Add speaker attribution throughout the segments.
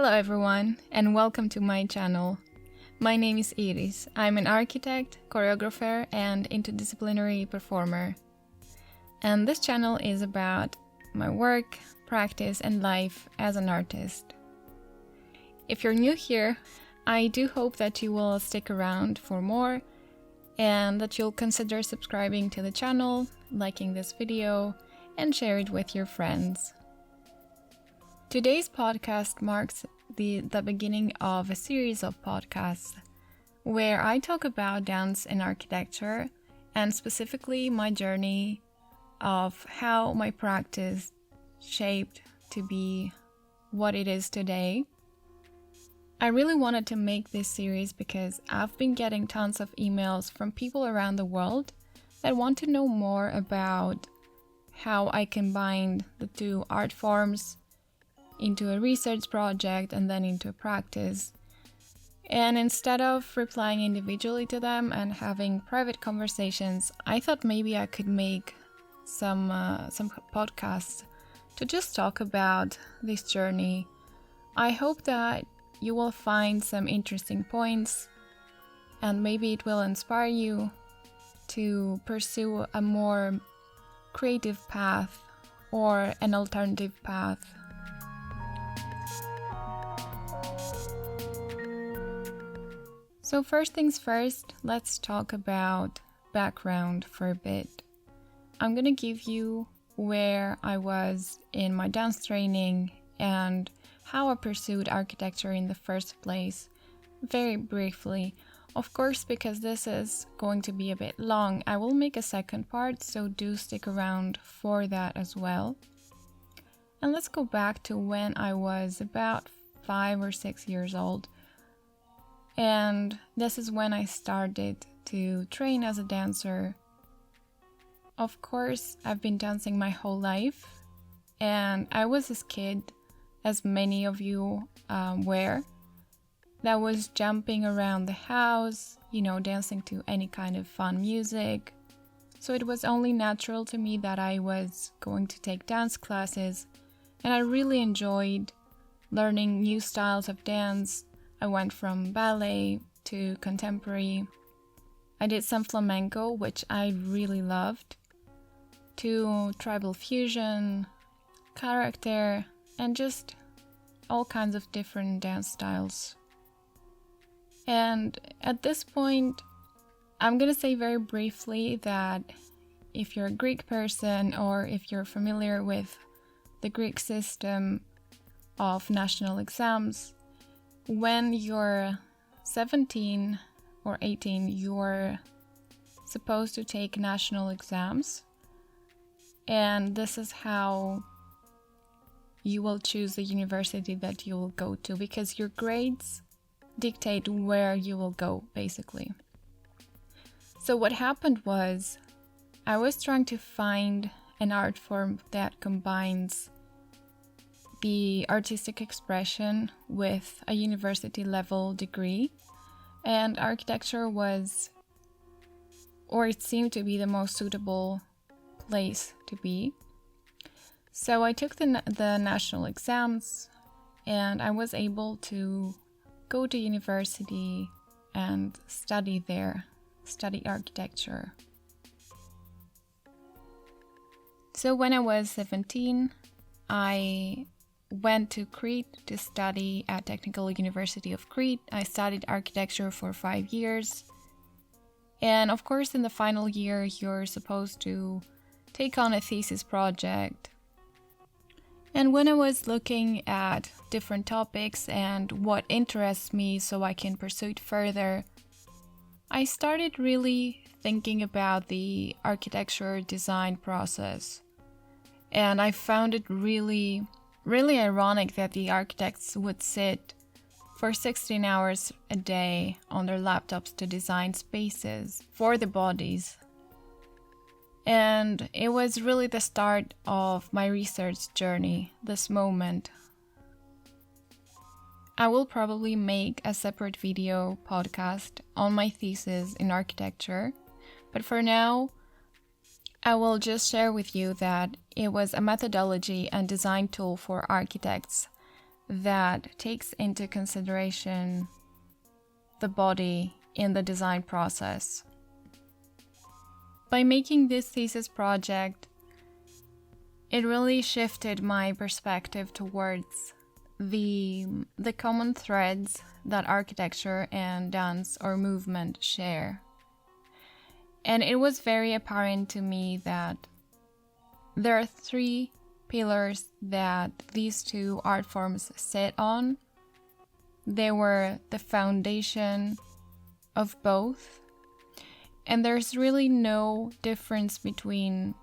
Speaker 1: Hello everyone, and welcome to my channel. My name is Iris. I'm an architect, choreographer, and interdisciplinary performer. And this channel is about my work, practice, and life as an artist. If you're new here, I do hope that you will stick around for more and that you'll consider subscribing to the channel, liking this video, and share it with your friends. Today's podcast marks the beginning of a series of podcasts where I talk about dance and architecture, and specifically my journey of how my practice shaped to be what it is today. I really wanted to make this series because I've been getting tons of emails from people around the world that want to know more about how I combined the two art forms into a research project and then into a practice. And instead of replying individually to them and having private conversations, I thought maybe I could make some podcasts to just talk about this journey. I hope that you will find some interesting points and maybe it will inspire you to pursue a more creative path or an alternative path. So first things first, let's talk about background for a bit. I'm gonna give you where I was in my dance training and how I pursued architecture in the first place, very briefly. Of course, because this is going to be a bit long, I will make a second part, so do stick around for that as well. And let's go back to when I was about 5 or 6 years old. And this is when I started to train as a dancer. Of course, I've been dancing my whole life, and I was this kid, as many of you were, that was jumping around the house, dancing to any kind of fun music. So it was only natural to me that I was going to take dance classes, and I really enjoyed learning new styles of dance. I went from ballet to contemporary. I did some flamenco, which I really loved, to tribal fusion, character, and just all kinds of different dance styles. And at this point, I'm gonna say very briefly that if you're a Greek person or if you're familiar with the Greek system of national exams, when you're 17 or 18, you're supposed to take national exams. And this is how you will choose the university that you will go to, because your grades dictate where you will go, basically. So what happened was, I was trying to find an art form that combines the artistic expression with a university level degree, and architecture was, or it seemed to be, the most suitable place to be. So I took the national exams, and I was able to go to university and study architecture. So when I was 17, I went to Crete to study at Technical University of Crete. I studied architecture for 5 years. And of course, in the final year, you're supposed to take on a thesis project. And when I was looking at different topics and what interests me so I can pursue it further, I started really thinking about the architecture design process. And I found it really ironic that the architects would sit for 16 hours a day on their laptops to design spaces for the bodies. And it was really the start of my research journey, this moment. I will probably make a separate video podcast on my thesis in architecture, but for now, I will just share with you that it was a methodology and design tool for architects that takes into consideration the body in the design process. By making this thesis project, it really shifted my perspective towards the common threads that architecture and dance or movement share. And it was very apparent to me that there are three pillars that these two art forms sit on. They were the foundation of both, and there's really no difference between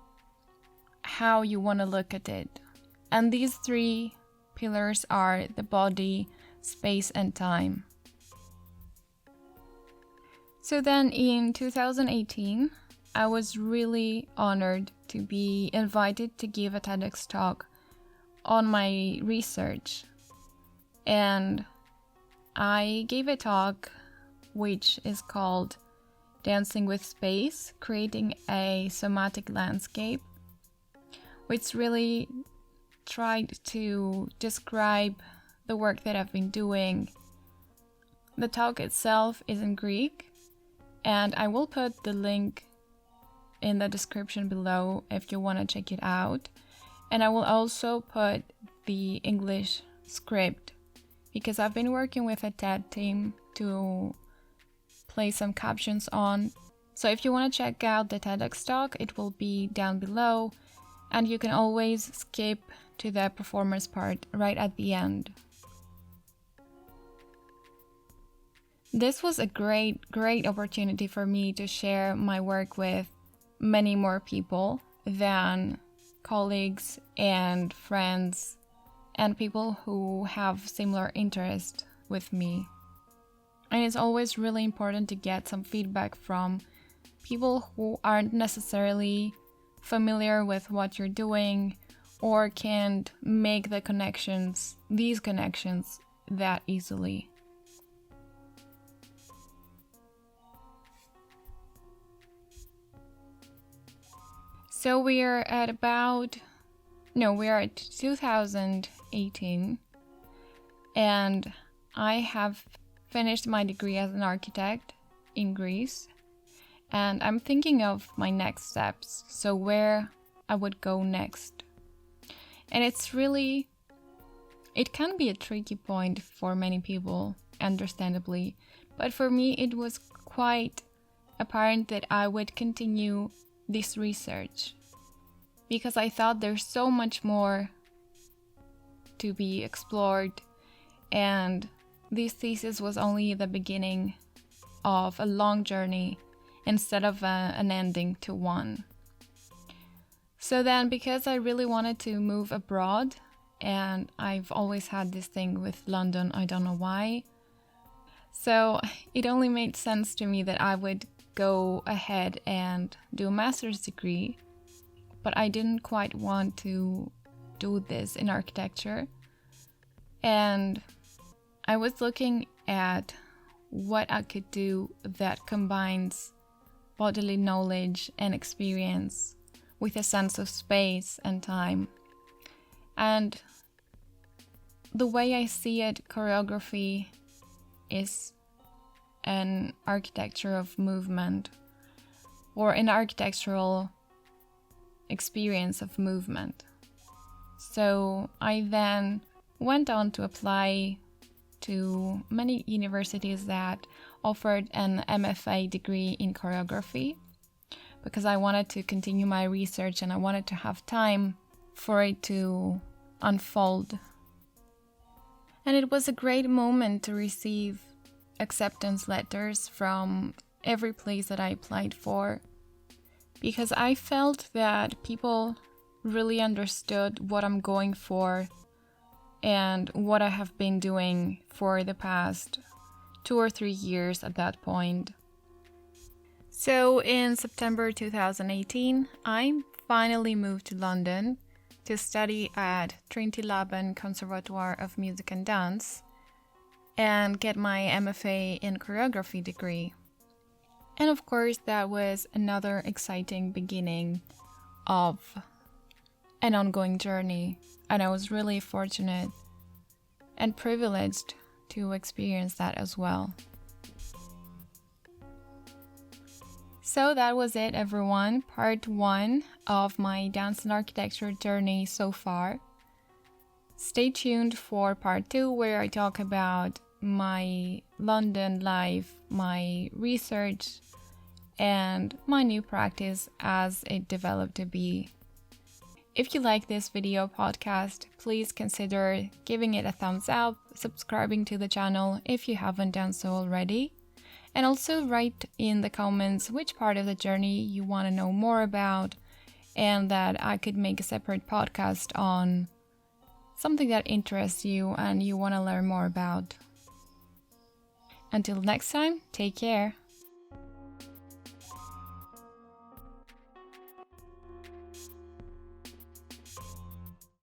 Speaker 1: how you want to look at it. And these three pillars are the body, space, and time. So then in 2018, I was really honored to be invited to give a TEDx talk on my research. And I gave a talk which is called Dancing with Space, Creating a Somatic Landscape, which really tried to describe the work that I've been doing. The talk itself is in Greek, and I will put the link in the description below if you want to check it out. And I will also put the English script, because I've been working with a TED team to place some captions on. So if you want to check out the TEDx talk, it will be down below, and you can always skip to the performance part right at the end. This was a great opportunity for me to share my work with many more people than colleagues and friends and people who have similar interest with me. And it's always really important to get some feedback from people who aren't necessarily familiar with what you're doing or can't make these connections that easily. So we are at 2018, and I have finished my degree as an architect in Greece, and I'm thinking of my next steps, so where I would go next. And it can be a tricky point for many people, understandably, but for me it was quite apparent that I would continue this research, because I thought there's so much more to be explored, and this thesis was only the beginning of a long journey instead of an ending to one. So then, because I really wanted to move abroad, and I've always had this thing with London, I don't know why, so it only made sense to me that I would go ahead and do a master's degree, but I didn't quite want to do this in architecture. And I was looking at what I could do that combines bodily knowledge and experience with a sense of space and time. And the way I see it, choreography is an architecture of movement, or an architectural experience of movement. So I then went on to apply to many universities that offered an MFA degree in choreography, because I wanted to continue my research and I wanted to have time for it to unfold. And it was a great moment to receive acceptance letters from every place that I applied for, because I felt that people really understood what I'm going for and what I have been doing for the past 2 or 3 years at that point. So in September 2018, I finally moved to London to study at Trinity Laban Conservatoire of Music and Dance and get my MFA in choreography degree. And of course, that was another exciting beginning of an ongoing journey, and I was really fortunate and privileged to experience that as well. So that was it, everyone. Part 1 of my dance and architecture journey so far. Stay tuned for part 2, where I talk about my London life, my research, and my new practice as it developed to be. If you like this video podcast, please consider giving it a thumbs up, subscribing to the channel if you haven't done so already, and also write in the comments which part of the journey you want to know more about, and that I could make a separate podcast on something that interests you and you want to learn more about. Until next time, take care.